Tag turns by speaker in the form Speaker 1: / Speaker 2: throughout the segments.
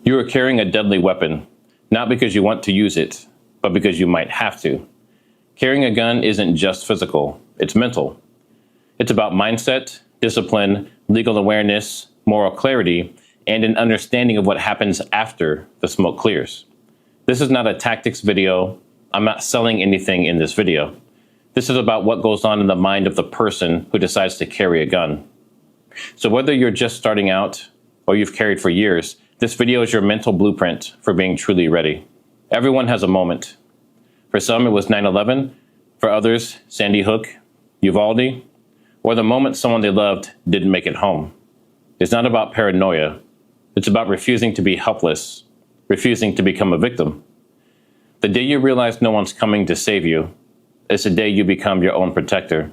Speaker 1: You are carrying a deadly weapon, not because you want to use it, but because you might have to. Carrying a gun isn't just physical, it's mental. It's about mindset, discipline, legal awareness, moral clarity, and an understanding of what happens after the smoke clears. This is not a tactics video. I'm not selling anything in this video. This is about what goes on in the mind of the person who decides to carry a gun. So whether you're just starting out or you've carried for years, this video is your mental blueprint for being truly ready. Everyone has a moment. For some, it was 9/11. For others, Sandy Hook, Uvalde, or the moment someone they loved didn't make it home. It's not about paranoia. It's about refusing to be helpless, refusing to become a victim. The day you realize no one's coming to save you is the day you become your own protector.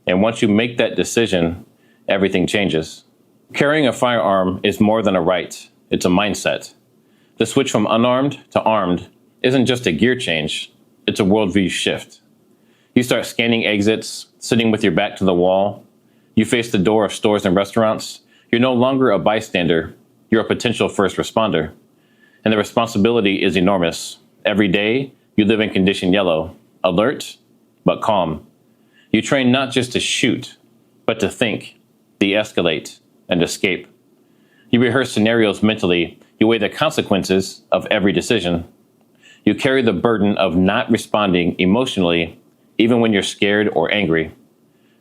Speaker 1: And once you make that decision, everything changes. Carrying a firearm is more than a right. It's a mindset. The switch from unarmed to armed isn't just a gear change, it's a worldview shift. You start scanning exits, sitting with your back to the wall. You face the door of stores and restaurants. You're no longer a bystander, you're a potential first responder. And the responsibility is enormous. Every day, you live in condition yellow, alert, but calm. You train not just to shoot, but to think, de-escalate, and escape. You rehearse scenarios mentally. You weigh the consequences of every decision. You carry the burden of not responding emotionally, even when you're scared or angry.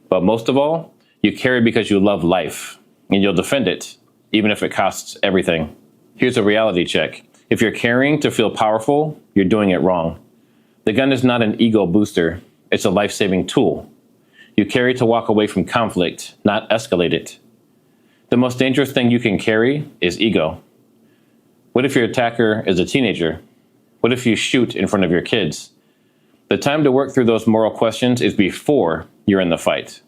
Speaker 1: But most of all, you carry because you love life, and you'll defend it, even if it costs everything. Here's a reality check. If you're carrying to feel powerful, you're doing it wrong. The gun is not an ego booster. It's a life-saving tool. You carry to walk away from conflict, not escalate it. The most dangerous thing you can carry is ego. What if your attacker is a teenager? What if you shoot in front of your kids? The time to work through those moral questions is before you're in the fight.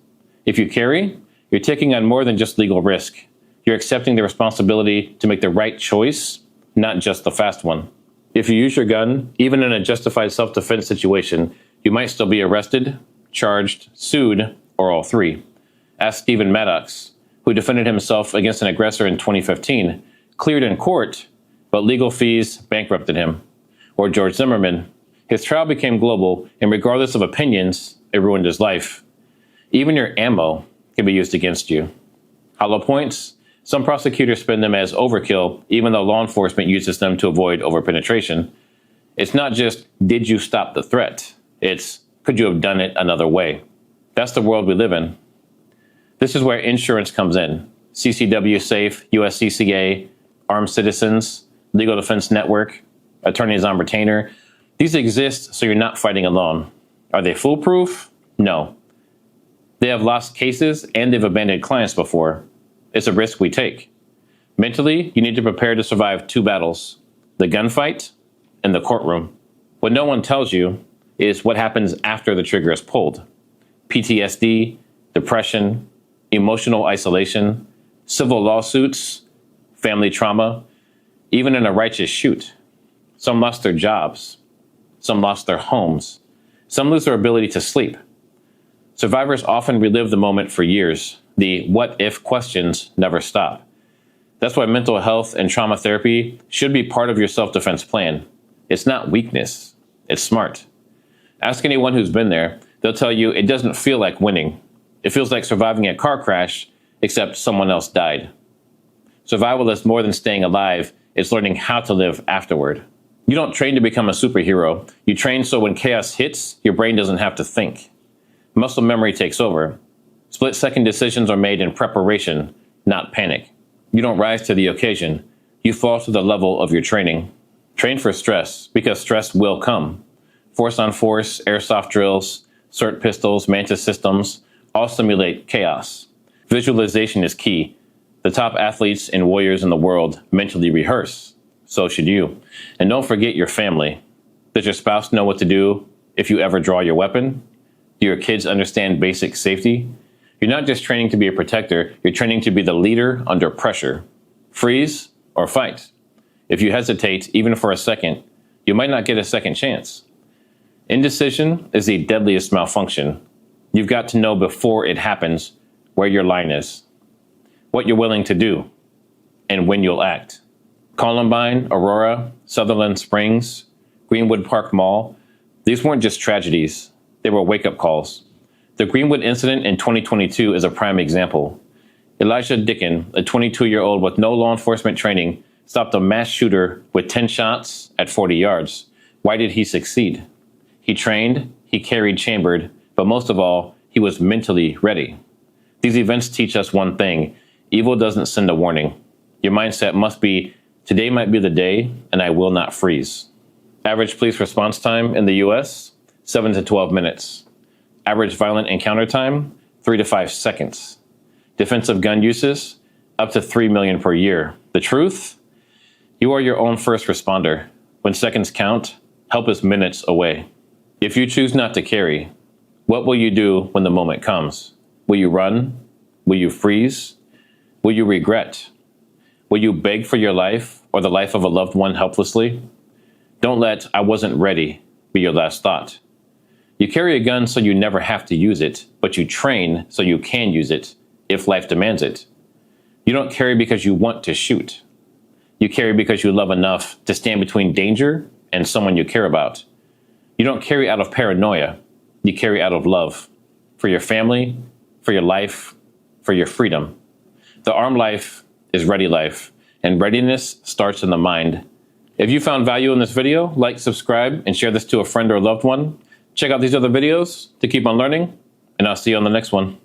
Speaker 1: If you carry, you're taking on more than just legal risk. You're accepting the responsibility to make the right choice, not just the fast one. If you use your gun, even in a justified self-defense situation, you might still be arrested, charged, sued, or all three. Ask Stephen Maddox, who defended himself against an aggressor in 2015, cleared in court, but legal fees bankrupted him. Or George Zimmerman. His trial became global, and regardless of opinions, it ruined his life. Even your ammo can be used against you. Hollow points? Some prosecutors spin them as overkill, even though law enforcement uses them to avoid overpenetration. It's not just, did you stop the threat? It's, could you have done it another way? That's the world we live in. This is where insurance comes in. CCW Safe, USCCA, Armed Citizens, Legal Defense Network, attorneys on retainer. These exist so you're not fighting alone. Are they foolproof? No. They have lost cases and they've abandoned clients before. It's a risk we take. Mentally, you need to prepare to survive two battles, the gunfight and the courtroom. What no one tells you is what happens after the trigger is pulled. PTSD, depression, emotional isolation, civil lawsuits, family trauma, even in a righteous shoot. Some lost their jobs. Some lost their homes. Some lose their ability to sleep. Survivors often relive the moment for years. The what-if questions never stop. That's why mental health and trauma therapy should be part of your self-defense plan. It's not weakness. It's smart. Ask anyone who's been there. They'll tell you it doesn't feel like winning. It feels like surviving a car crash, except someone else died. Survival is more than staying alive. It's learning how to live afterward. You don't train to become a superhero. You train so when chaos hits, your brain doesn't have to think. Muscle memory takes over. Split-second decisions are made in preparation, not panic. You don't rise to the occasion. You fall to the level of your training. Train for stress, because stress will come. Force on force, airsoft drills, SIRT pistols, Mantis systems, all simulate chaos. Visualization is key. The top athletes and warriors in the world mentally rehearse. So should you. And don't forget your family. Does your spouse know what to do if you ever draw your weapon? Do your kids understand basic safety? You're not just training to be a protector, you're training to be the leader under pressure. Freeze or fight. If you hesitate, even for a second, you might not get a second chance. Indecision is the deadliest malfunction. You've got to know before it happens where your line is, what you're willing to do, and when you'll act. Columbine, Aurora, Sutherland Springs, Greenwood Park Mall, these weren't just tragedies, they were wake-up calls. The Greenwood incident in 2022 is a prime example. Elijah Dicken, a 22-year-old with no law enforcement training, stopped a mass shooter with 10 shots at 40 yards. Why did he succeed? He trained, he carried chambered, but most of all, he was mentally ready. These events teach us one thing: evil doesn't send a warning. Your mindset must be, today might be the day, and I will not freeze. Average police response time in the US, 7 to 12 minutes. Average violent encounter time, 3 to 5 seconds. Defensive gun uses, up to 3 million per year. The truth? You are your own first responder. When seconds count, help is minutes away. If you choose not to carry, what will you do when the moment comes? Will you run? Will you freeze? Will you regret? Will you beg for your life or the life of a loved one helplessly? Don't let "I wasn't ready" be your last thought. You carry a gun so you never have to use it, but you train so you can use it if life demands it. You don't carry because you want to shoot. You carry because you love enough to stand between danger and someone you care about. You don't carry out of paranoia. You carry out of love. For your family, for your life, for your freedom. The armed life is ready life, and readiness starts in the mind. If you found value in this video, like, subscribe, and share this to a friend or a loved one. Check out these other videos to keep on learning, and I'll see you on the next one.